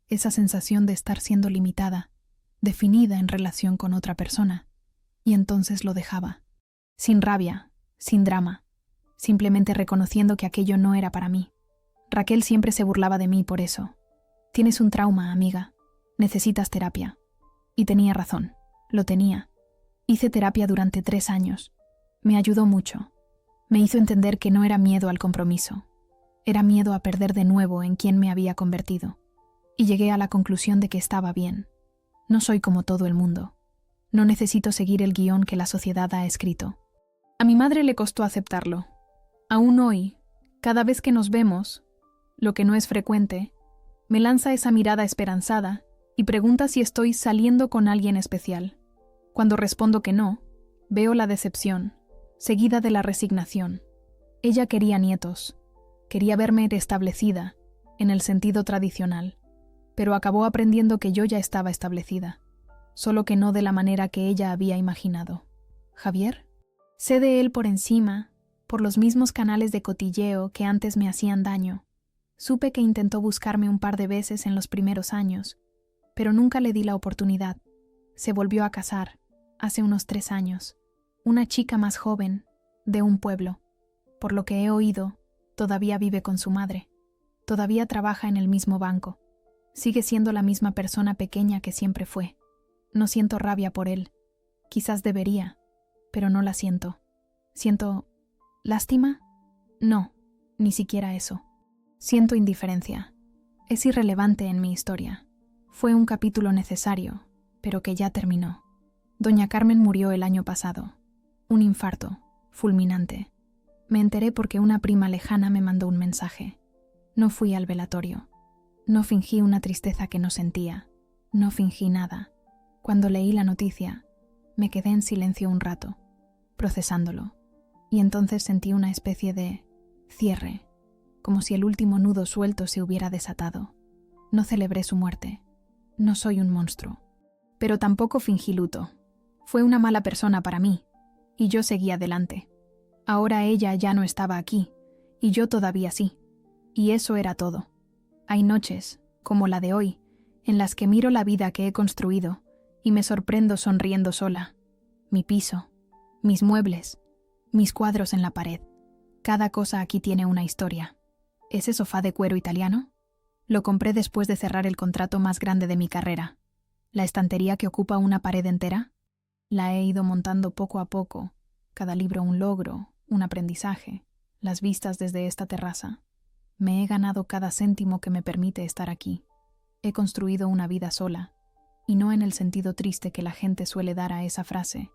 Esa sensación de estar siendo limitada, definida en relación con otra persona. Y entonces lo dejaba. Sin rabia, sin drama, simplemente reconociendo que aquello no era para mí. Raquel siempre se burlaba de mí por eso. Tienes un trauma, amiga. Necesitas terapia. Y tenía razón. Lo tenía. Hice terapia durante 3 años. Me ayudó mucho. Me hizo entender que no era miedo al compromiso. Era miedo a perder de nuevo en quien me había convertido. Y llegué a la conclusión de que estaba bien. No soy como todo el mundo. No necesito seguir el guión que la sociedad ha escrito. A mi madre le costó aceptarlo. Aún hoy, cada vez que nos vemos, lo que no es frecuente, me lanza esa mirada esperanzada y pregunta si estoy saliendo con alguien especial. Cuando respondo que no, veo la decepción, seguida de la resignación. Ella quería nietos, quería verme establecida, en el sentido tradicional, pero acabó aprendiendo que yo ya estaba establecida, solo que no de la manera que ella había imaginado. ¿Javier? Sé de él por encima, por los mismos canales de cotilleo que antes me hacían daño. Supe que intentó buscarme un par de veces en los primeros años, pero nunca le di la oportunidad. Se volvió a casar, hace unos 3 años, una chica más joven, de un pueblo. Por lo que he oído, todavía vive con su madre. Todavía trabaja en el mismo banco. Sigue siendo la misma persona pequeña que siempre fue. No siento rabia por él. Quizás debería, pero no la siento. ¿Siento lástima? No, ni siquiera eso. Siento indiferencia. Es irrelevante en mi historia. Fue un capítulo necesario, pero que ya terminó. Doña Carmen murió el año pasado. Un infarto, fulminante. Me enteré porque una prima lejana me mandó un mensaje. No fui al velatorio. No fingí una tristeza que no sentía. No fingí nada. Cuando leí la noticia, me quedé en silencio un rato, procesándolo. y entonces sentí una especie de cierre, como si el último nudo suelto se hubiera desatado. No celebré su muerte. No soy un monstruo. Pero tampoco fingí luto. Fue una mala persona para mí, y yo seguí adelante. Ahora ella ya no estaba aquí, y yo todavía sí. Y eso era todo. Hay noches, como la de hoy, en las que miro la vida que he construido y me sorprendo sonriendo sola. Mi piso, mis muebles, mis cuadros en la pared. Cada cosa aquí tiene una historia. ¿Ese sofá de cuero italiano? Lo compré después de cerrar el contrato más grande de mi carrera. ¿La estantería que ocupa una pared entera? La he ido montando poco a poco, cada libro un logro, un aprendizaje, las vistas desde esta terraza. Me he ganado cada céntimo que me permite estar aquí. He construido una vida sola, y no en el sentido triste que la gente suele dar a esa frase.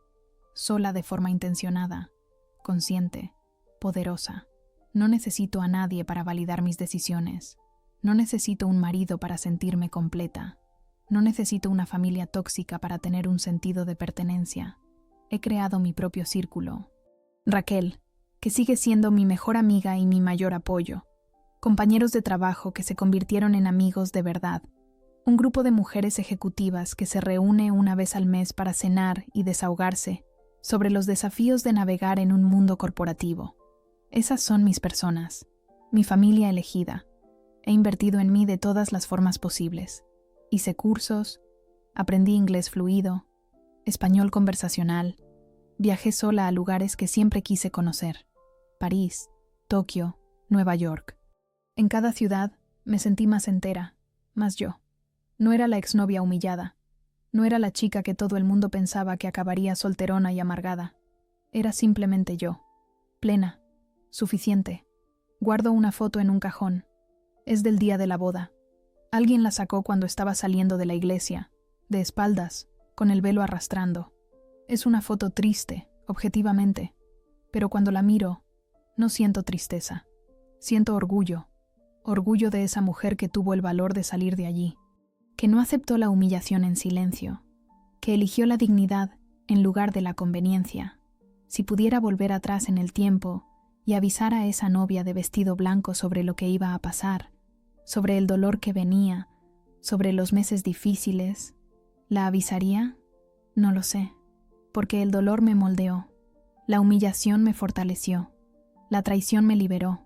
Sola de forma intencionada, consciente, poderosa. No necesito a nadie para validar mis decisiones. No necesito un marido para sentirme completa. No necesito una familia tóxica para tener un sentido de pertenencia. He creado mi propio círculo. Raquel, que sigue siendo mi mejor amiga y mi mayor apoyo. Compañeros de trabajo que se convirtieron en amigos de verdad. Un grupo de mujeres ejecutivas que se reúne una vez al mes para cenar y desahogarse sobre los desafíos de navegar en un mundo corporativo. Esas son mis personas, mi familia elegida. He invertido en mí de todas las formas posibles. Hice cursos, aprendí inglés fluido, español conversacional, viajé sola a lugares que siempre quise conocer. París, Tokio, Nueva York. En cada ciudad me sentí más entera, más yo. No era la exnovia humillada. No era la chica que todo el mundo pensaba que acabaría solterona y amargada. Era simplemente yo. Plena. Suficiente. Guardo una foto en un cajón. Es del día de la boda. Alguien la sacó cuando estaba saliendo de la iglesia, de espaldas, con el velo arrastrando. Es una foto triste, objetivamente, pero cuando la miro, no siento tristeza. Siento orgullo. Orgullo de esa mujer que tuvo el valor de salir de allí, que no aceptó la humillación en silencio, que eligió la dignidad en lugar de la conveniencia. Si pudiera volver atrás en el tiempo y avisar a esa novia de vestido blanco sobre lo que iba a pasar, sobre el dolor que venía, sobre los meses difíciles, ¿la avisaría? No lo sé, porque el dolor me moldeó, la humillación me fortaleció, la traición me liberó.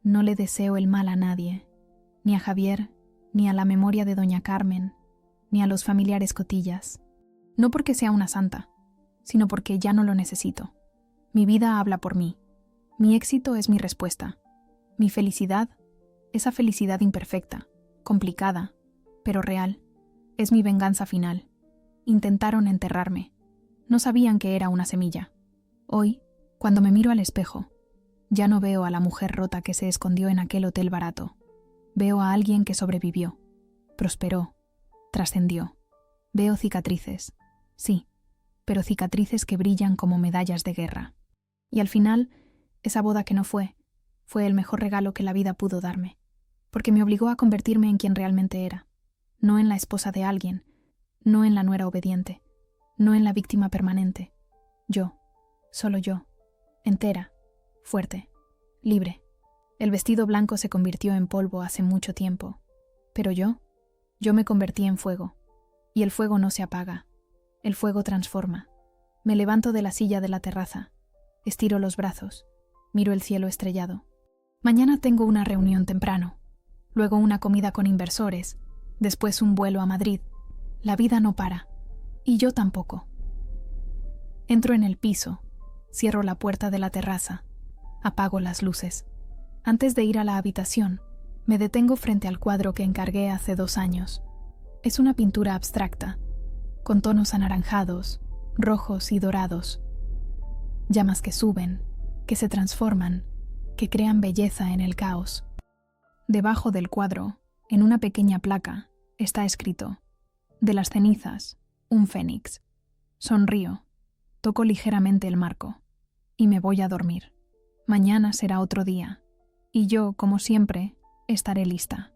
No le deseo el mal a nadie, ni a Javier, ni a la memoria de doña Carmen, ni a los familiares Cotillas. No porque sea una santa, sino porque ya no lo necesito. Mi vida habla por mí. Mi éxito es mi respuesta. Mi felicidad, esa felicidad imperfecta, complicada, pero real, es mi venganza final. Intentaron enterrarme. No sabían que era una semilla. Hoy, cuando me miro al espejo, ya no veo a la mujer rota que se escondió en aquel hotel barato. Veo a alguien que sobrevivió, prosperó, trascendió. Veo cicatrices, sí, pero cicatrices que brillan como medallas de guerra. Y al final, esa boda que no fue el mejor regalo que la vida pudo darme, porque me obligó a convertirme en quien realmente era, no en la esposa de alguien, no en la nuera obediente, no en la víctima permanente. Yo, solo yo, entera, fuerte, libre. El vestido blanco se convirtió en polvo hace mucho tiempo, pero yo me convertí en fuego, y el fuego no se apaga, el fuego transforma. Me levanto de la silla de la terraza, estiro los brazos, miro el cielo estrellado. Mañana tengo una reunión temprano, luego una comida con inversores, después un vuelo a Madrid. La vida no para, y yo tampoco. Entro en el piso, cierro la puerta de la terraza, apago las luces. Antes de ir a la habitación, me detengo frente al cuadro que encargué hace 2 años. Es una pintura abstracta, con tonos anaranjados, rojos y dorados. Llamas que suben, que se transforman, que crean belleza en el caos. Debajo del cuadro, en una pequeña placa, está escrito: de las cenizas, un fénix. Sonrío, toco ligeramente el marco, y me voy a dormir. Mañana será otro día, y yo, como siempre, estaré lista.